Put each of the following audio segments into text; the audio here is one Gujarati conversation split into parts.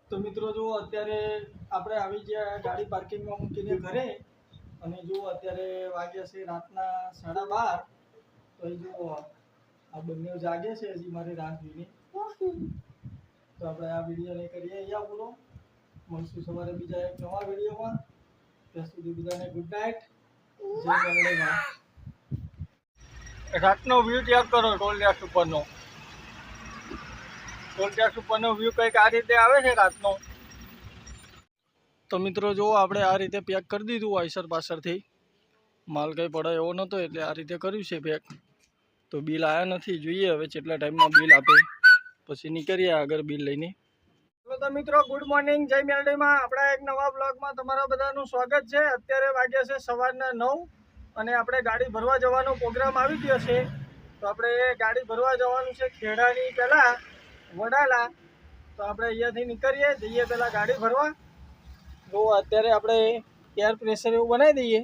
તો મિત્રો જો અત્યારે આપણે આવી ગયા ગાડી પાર્કિંગમાં મૂકીને ઘરે અને જો અત્યારે વાગ્યા છે રાતના 12:30. તો એ જો આ બંને જાગે છે હજી મારી રાહ જોઈને. તો આપણે આ વિડીયોને કરીએ અહીંયા પૂરો. મળશું સવારે બીજા એક નવા વિડીયોમાં. ત્યાં સુધી બધાને ગુડ નાઇટ. જય મેલડીમાં. રાતનો વ્યૂ ચેક કરો ટોલ ટેક્સ ઉપરનો. ટોલ ટેક્સ ઉપરનો વ્યૂ કંઈક આ રીતે આવે છે રાતનો. તો મિત્રો જો આપણે આ રીતે પેક કરી દીધું આઈસર પાછળથી. માલ કંઈ પડે એવો નહોતો એટલે આ રીતે કર્યું છે પેક. તો બિલ આવ્યા નથી, જોઈએ હવે કેટલા ટાઈમમાં બિલ આપે પછી નીકળીએ આગળ બિલ લઈને. તો મિત્રો ગુડ મોર્નિંગ, જય મેલડીમાં. આપણા એક નવા બ્લોગમાં તમારા બધાનું સ્વાગત છે. અત્યારે વાગ્યા છે સવારના 9 અને આપણે ગાડી ભરવા જવાનો પ્રોગ્રામ આવી ગયો છે. તો આપણે ગાડી ભરવા જવાનું છે ખેડાની પહેલાં વડાલા. તો આપણે અહીંયાથી નીકળીએ, જઈએ પહેલાં ગાડી ભરવા. જો અત્યારે આપણે એર પ્રેશર એવું બનાવી દઈએ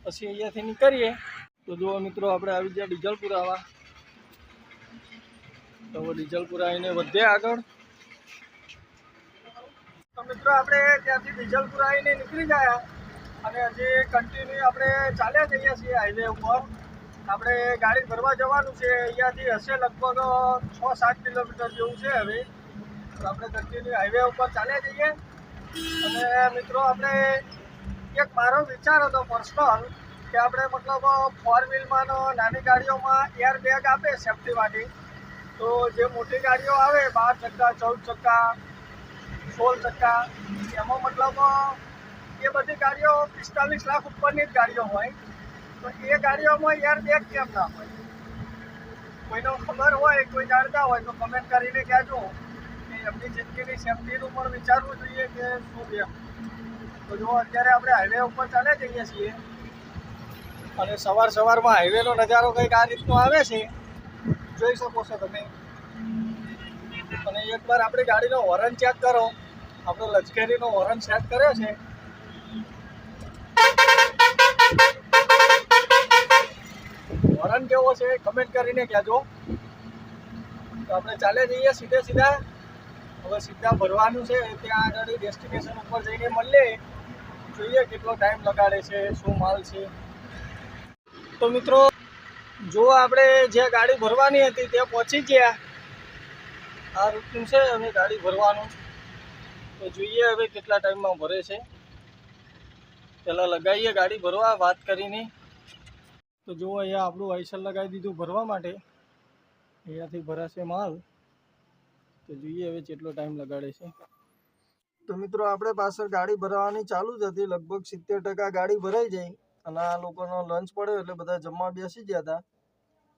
પછી અહીંયાથી નીકળીએ. તો જુઓ મિત્રો આપણે આવી ગયા ડીઝલ પુરાવા. તો ડીઝલ પુરાવીને વધે આગળ. તો મિત્રો આપણે ત્યાંથી ડીઝલ પુરાવીને નીકળી ગયા અને હજી કન્ટિન્યુ આપણે ચાલ્યા જઈએ છીએ હાઈવે ઉપર. આપણે ગાડી ભરવા જવાનું છે. અહીંયાથી હશે લગભગ 6-7 કિલોમીટર જેવું છે હવે. તો આપણે કન્ટિન્યુ હાઈવે ઉપર ચાલ્યા જઈએ. અને મિત્રો આપણે એક મારો વિચાર હતો પર્સનલ કે આપણે મતલબ 4 વ્હીલમાં નાની ગાડીઓમાં એર બેગ આપે સેફટી માટે. તો જે મોટી ગાડીઓ આવે 12 ચક્કા, 14 ચક્કા, 16 ચક્કા, એમાં મતલબ એ બધી ગાડીઓ 45 લાખ ઉપરની જ ગાડીઓ હોય. તો એ ગાડીઓમાં એર બેગ કેમ ના હોય? કોઈને ખબર હોય, કોઈ જાણતા હોય તો કમેન્ટ કરીને કહેજો કે એમની જિંદગીની સેફટીનું પણ વિચારવું જોઈએ કે શું કેમ. તો જો અત્યારે આપણે હાઈવે ઉપર ચાલે જઈએ છીએ અને સવારમાં હાઈવેનો નજારો કંઈક આ રીતનો આવે છે, જોઈ શકો છો તમે. અને એકવાર આપણી ગાડીનો હોર્ન ચેક કરો. આપણો લશ્કરીનો હોર્ન સેટ કર્યો છે. હોર્ન કેવો છે કમેન્ટ કરીને કહેજો. તો આપણે ચાલે જઈએ સીધા. હવે સીધા ભરવાનું છે. ત્યાં આગળ ડેસ્ટિનેશન ઉપર જઈને મળીએ, જોઈએ કેટલો ટાઈમ લગાડે છે, શું માલ છે. તો મિત્રો જો આપણે જે ગાડી ભરવાની હતી તે પહોંચી ગયા. આ રૂટનું છે હવે ગાડી ભરવાનું. તો જોઈએ હવે કેટલા ટાઈમમાં ભરે છે. પહેલાં લગાવીએ ગાડી ભરવા વાત કરીને. તો જુઓ અહીંયા આપણું આઈસર લગાવી દીધું ભરવા માટે. અહીંયાથી ભરાશે માલ. તો જોઈએ હવે કેટલો ટાઈમ લગાડે છે. તો મિત્રો આપણે પાછળ ગાડી ભરાવાની ચાલુ જ હતી. લગભગ 70% ગાડી ભરાઈ જાય અને આ લોકોનો લંચ પડ્યો એટલે બધા જમવા બેસી ગયા હતા.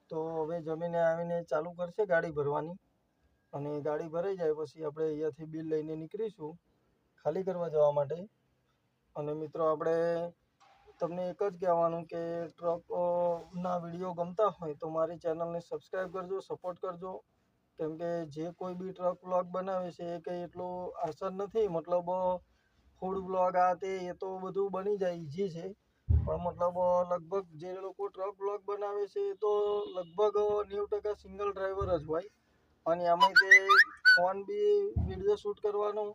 તો હવે જમીને આવીને ચાલુ કરશે ગાડી ભરવાની. અને ગાડી ભરાઈ જાય પછી આપણે અહીંયાથી બિલ લઈને નીકળીશું ખાલી કરવા જવા માટે. અને મિત્રો આપણે તમને એક જ કહેવાનું કે ટ્રકના વિડીયો ગમતા હોય તો મારી ચેનલને સબસ્ક્રાઈબ કરજો, સપોર્ટ કરજો. કેમ કે જે કોઈ બી ટ્રક વ્લોગ બનાવે છે એ કંઈ એટલું આસાન નથી. મતલબ ફૂડ વ્લોગ આ તે એ તો બધું બની જાય, ઈઝી છે. પણ મતલબ લગભગ જે લોકો ટ્રક વ્લોગ બનાવે છે એ તો લગભગ 90% સિંગલ ડ્રાઈવર જ હોય. અને આમાં તે ફોન બી વિડીયો શૂટ કરવાનો,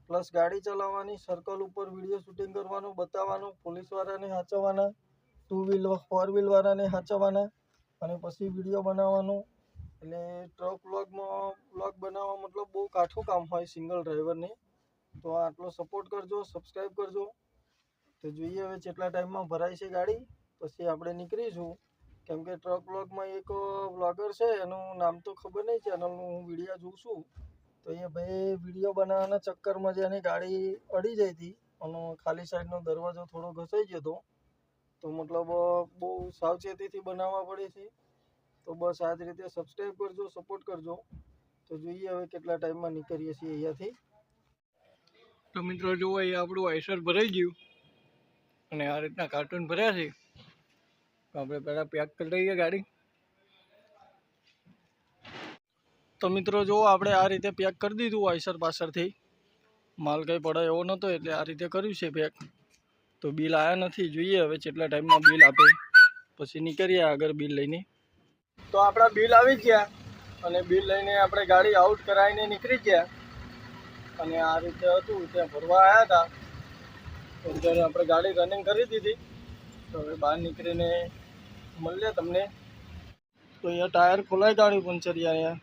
પ્લસ ગાડી ચલાવવાની, સર્કલ ઉપર વિડીયો શૂટિંગ કરવાનું, બતાવવાનું, પોલીસવાળાને સાચવવાના, 2 વ્હીલ 4 વ્હીલવાળાને સાચવવાના અને પછી વિડીયો બનાવવાનો. એટલે ટ્રક વ્લોગ બનાવવા મતલબ બહુ કાઠું કામ હોય સિંગલ ડ્રાઈવરને. તો આટલો સપોર્ટ કરજો, સબસ્ક્રાઈબ કરજો. તો જોઈએ હવે કેટલા ટાઈમમાં ભરાય છે ગાડી, પછી આપણે નીકળીશું. કેમ કે ટ્રક વ્લોગમાં એક વ્લોગર છે, એનું નામ તો ખબર નહીં, ચેનલનું હું વિડીયો જોઉં છું. તો એ ભાઈ વિડીયો બનાવવાના ચક્કરમાં જે એની ગાડી અડી જઈ હતી અને ખાલી સાઈડનો દરવાજો થોડો ઘસાઈ ગયો હતો. તો મતલબ બહુ સાવચેતીથી બનાવવા પડે છે. તો બસ આ જ રીતે સબસ્ક્રાઈબ કરજો, સપોર્ટ કરજો. તો જોઈએ હવે કેટલા ટાઈમમાં નીકળીએ છીએ અહીંયાથી. તો મિત્રો જુઓ અહીંયા આપણું આઈસર ભરાઈ ગયું અને આ રીતના કાર્ટૂન ભર્યા છે. તો આપણે પહેલાં પેક કરી લઈએ ગાડી. તો મિત્રો જુઓ આપણે આ રીતે પેક કરી દીધું આઈસર પાછળથી. માલ કંઈ પડે એવો નહોતો એટલે આ રીતે કર્યું છે પેક. તો બિલ આવ્યા નથી, જોઈએ હવે કેટલા ટાઈમમાં બિલ આપે પછી નીકળીએ આગળ બિલ લઈને. તો આપણા બિલ આવી ગયા અને બિલ લઈને આપણે ગાડી આઉટ કરાવીને નીકળી ગયા. અને આ રીતે હતું, ત્યાં ભરવા આવ્યા હતા. તો અત્યારે આપણે ગાડી રનિંગ કરી દીધી. તો હવે બહાર નીકળીને મળીએ તમને. તો અહીંયા ટાયર ખોલાઈ ગાડી પંચર અહીંયા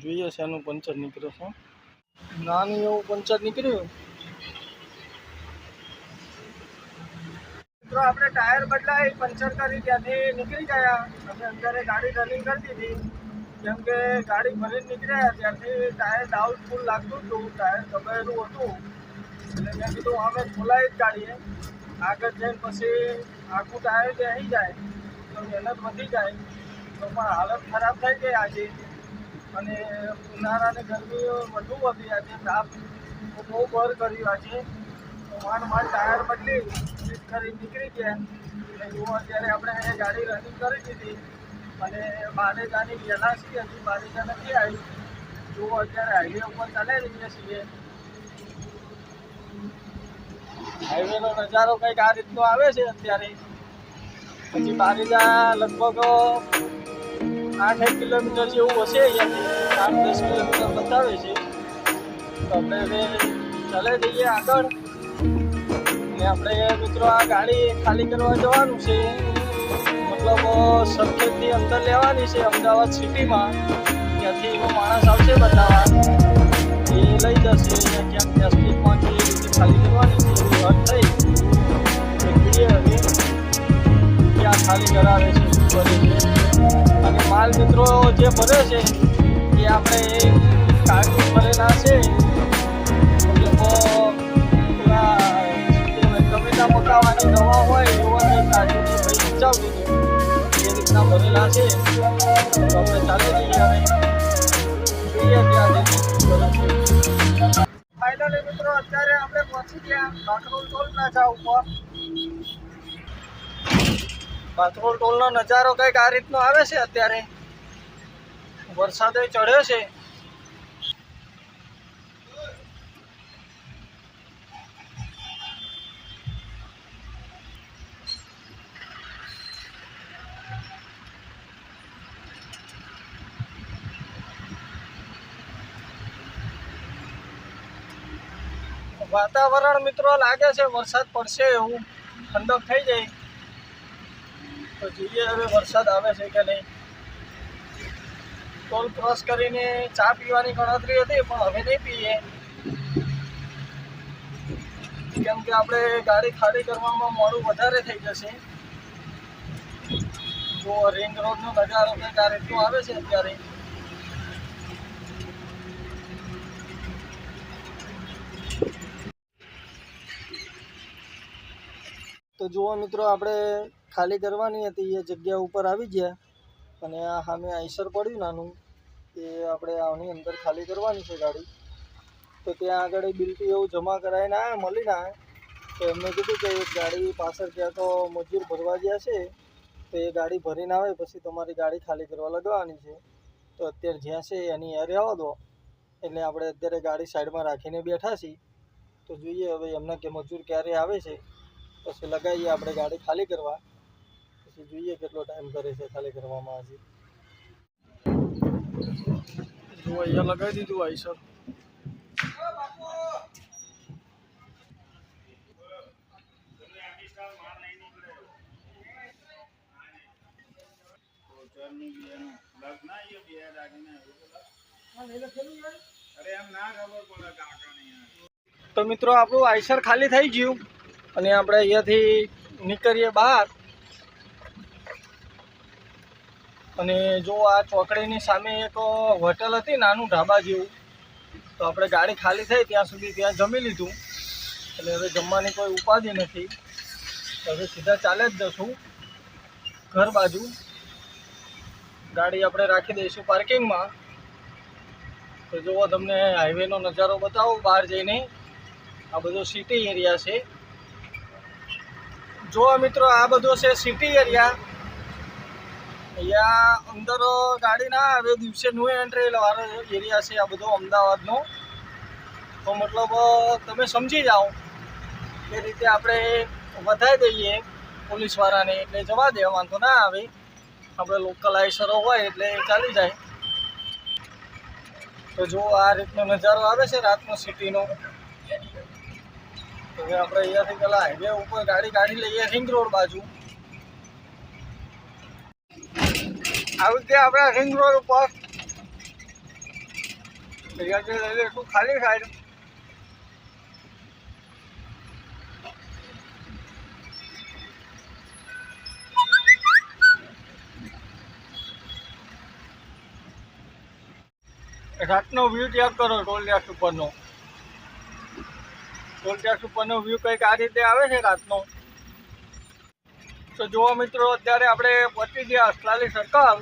જોઈએ છે, એનું પંચર નીકળે છે. નાનું એવું પંચર નીકળ્યું. મિત્રો આપણે ટાયર બદલાઈ પંચર કરી ત્યાંથી નીકળી ગયા અને અત્યારે ગાડી રનિંગ કરી દીધી. કેમ કે ગાડી ભરીને નીકળ્યા ત્યારથી ટાયર ડાઉટફુલ લાગતું હતું, ટાયર દબાયેલું હતું. એટલે મેં કીધું અમે ખોલાવી જ ગાડીએ આગળ જઈને પછી આખું ટાયર બેસી જાય તો મહેનત વધી જાય. તો પણ હાલત ખરાબ થઈ ગઈ આજે, અને ઉનાળાની ગરમી વધુ વધી. આજે તાપ બહુ બર કર્યું આજે. તો માંડ ટાયર બદલી કરી નીકળી ગયા. અને જુઓ અત્યારે આપણે અહીંયા ગાડી રનિંગ કરી દીધી અને બારેજાની વહેલા છીએ, હજી બારેજા નથી આવી. જુઓ અત્યારે હાઈવે ઉપર ચાલી રહ્યા છીએ. હાઈવેનો નજારો કંઈક આ રીતનો આવે છે અત્યારે. પછી બારેજા લગભગ 8-1 કિલોમીટર જેવું હશે અહીંયાથી, 8-10 કિલોમીટર બતાવે છે. તો આપણે હવે ચાલે જઈએ આગળ. અને આપણે મિત્રો આ ગાડી ખાલી કરવા જવાનું છે, મતલબ સરખેજની અંદર લેવાની છે અમદાવાદ સિટીમાં. ત્યાંથી એવો માણસ આવશે બતાવવા, એ લઈ જશે. ક્યાંક પ્લાસ્ટિકમાં કે રીતે ખાલી કરવાની છે એવી વાત થઈ. તો જોઈએ હવે ક્યાં ખાલી કરાવે છે, શું કરે છે. અને માલ મિત્રો જે ભરે છે એ આપણે કાગળ ભરેલા છે, મતલબ ટમેટા પકાવવાની દવા હોય એવા કંઈ કાજુની ભાઈ બચાવી દે એ રીતના ભરેલા છે. તો આપણે ચાલી જઈએ હવે જોઈએ ત્યાં ફાઇનલી મિત્રો અત્યારે આપણે પહોંચી ગયા બાકરોલ ટોલ નાકા ઉપર. બાકરોલ ટોલનો નજારો કંઈક આ રીતનો આવે છે અત્યારે. વરસાદે ચડ્યો છે. વાતાવરણ મિત્રો લાગે છે વરસાદ પડશે એવું, ઠંડક થઈ જાય. તો જોઈએ હવે વરસાદ આવે છે કે નહીં. ટોલ ક્રોસ કરીને ચા પીવાની ગણતરી હતી પણ હવે નહીં પીએ, કેમ કે આપણે ગાડી ખાલી કરવામાં મોડું વધારે થઈ જશે. જો રિંગ રોડનો નજારો કંઈક આ રીતનો આવે છે અત્યારે. તો જુઓ મિત્રો આપણે ખાલી કરવાની હતી એ જગ્યા ઉપર આવી ગયા. અને આ સામે આઈસર પડ્યું નાનું, એ આપણે આની અંદર ખાલી કરવાની છે ગાડી. તો ત્યાં આગળ બિલટી એવું જમા કરાવીને આવ્યા, મળીને આવ્યા. તો એમને કીધું કે એક ગાડી પાછળ ત્યાં તો મજૂર ભરવા ગયા છે, તો એ ગાડી ભરીને આવે પછી તમારી ગાડી ખાલી કરવા લગાવવાની છે. તો અત્યારે જ્યાં છે એની એ રહેવા દો. એટલે આપણે અત્યારે ગાડી સાઈડમાં રાખીને બેઠા છીએ. તો જોઈએ હવે એમના કે મજૂર ક્યારે આવે છે પછી લગાવીએ આપણે ગાડી ખાલી કરવા. પછી જોઈએ કેટલો ટાઈમ કરે છે ખાલી કરવામાં. હજી જો અહીંયા લગાવી દીધું આઈસર. તો મિત્રો આપણું આઈસર ખાલી થઈ ગયું અને આપણે અહીંયાથી નીકળીએ બહાર. અને જો આ ચોકડીની સામે એક હોટલ હતી, નાનું ઢાબા જેવું. તો આપણે ગાડી ખાલી થઈ ત્યાં સુધી ત્યાં જમી લીધું. એટલે હવે જમવાની કોઈ ઉપાધિ નથી. હવે સીધા ચાલે જ જશું ઘર બાજુ. ગાડી આપણે રાખી દઈશું પાર્કિંગમાં. તો જુઓ તમને હાઈવેનો નજારો બતાવું બહાર જઈને. આ બધો સિટી એરિયા છે. જો મિત્રો આ બધો છે સિટી એરિયા. અહીંયા અંદર ગાડી ના આવે, દિવસે નો એન્ટ્રી વાળો એરિયા છે આ બધો અમદાવાદનો. તો મતલબ તમે સમજી જાઓ એ રીતે આપણે વધારી દઈએ પોલીસવાળાને, એટલે જવા દે, વાંધો ના આવે. આપણે લોકલ આઈસરો હોય એટલે ચાલી જાય. તો જો આ રીતનો નજારો આવે છે રાતનો સિટીનો. તો હવે આપણે અહીંયાથી પેલા હાઈવે ઉપર ગાડી કાઢી લઈએ રિંગ રોડ બાજુ. આવી રીતે આપણે રિંગ રોડ ઉપર અહીંયાથી લઈ લઈશું ખાલી સાઈડ. રાતનો વ્યૂ ચેક કરો ટોલ ટેક્સ ઉપરનો. ટોલ ટેક્સ ઉપરનો વ્યૂ કંઈક આ રીતે આવે છે રાતનો. તો જુઓ મિત્રો, અત્યારે આપણે પહોંચી ગયા અસલાલી સર્કલ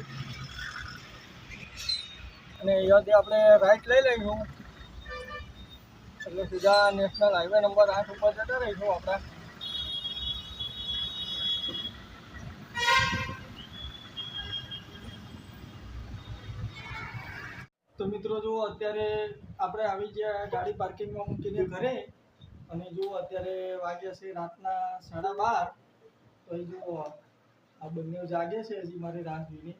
અને અહીંયાથી આપણે રાઈટ લઈ લઈશું એટલે સીધા નેશનલ હાઈવે નંબર 8 ઉપર જતા રહીશું આપણે. તો મિત્રો જુઓ, અત્યારે આપણે આવી ગયા ગાડી પાર્કિંગમાં મૂકીને ઘરે. અને જુઓ અત્યારે વાગ્યા છે રાતના 12:30. તો એ જુઓ આ બંને જાગે છે હજી મારી રાહ જોઈને.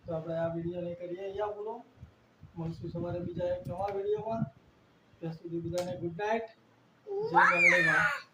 તો આપણે આ વિડીયોને કરીએ અહીંયા પૂરો. મળશું સવારે બીજા એક નવા વિડીયોમાં. ત્યાં સુધી બધાને ગુડ નાઇટ. જય મંગળમાં.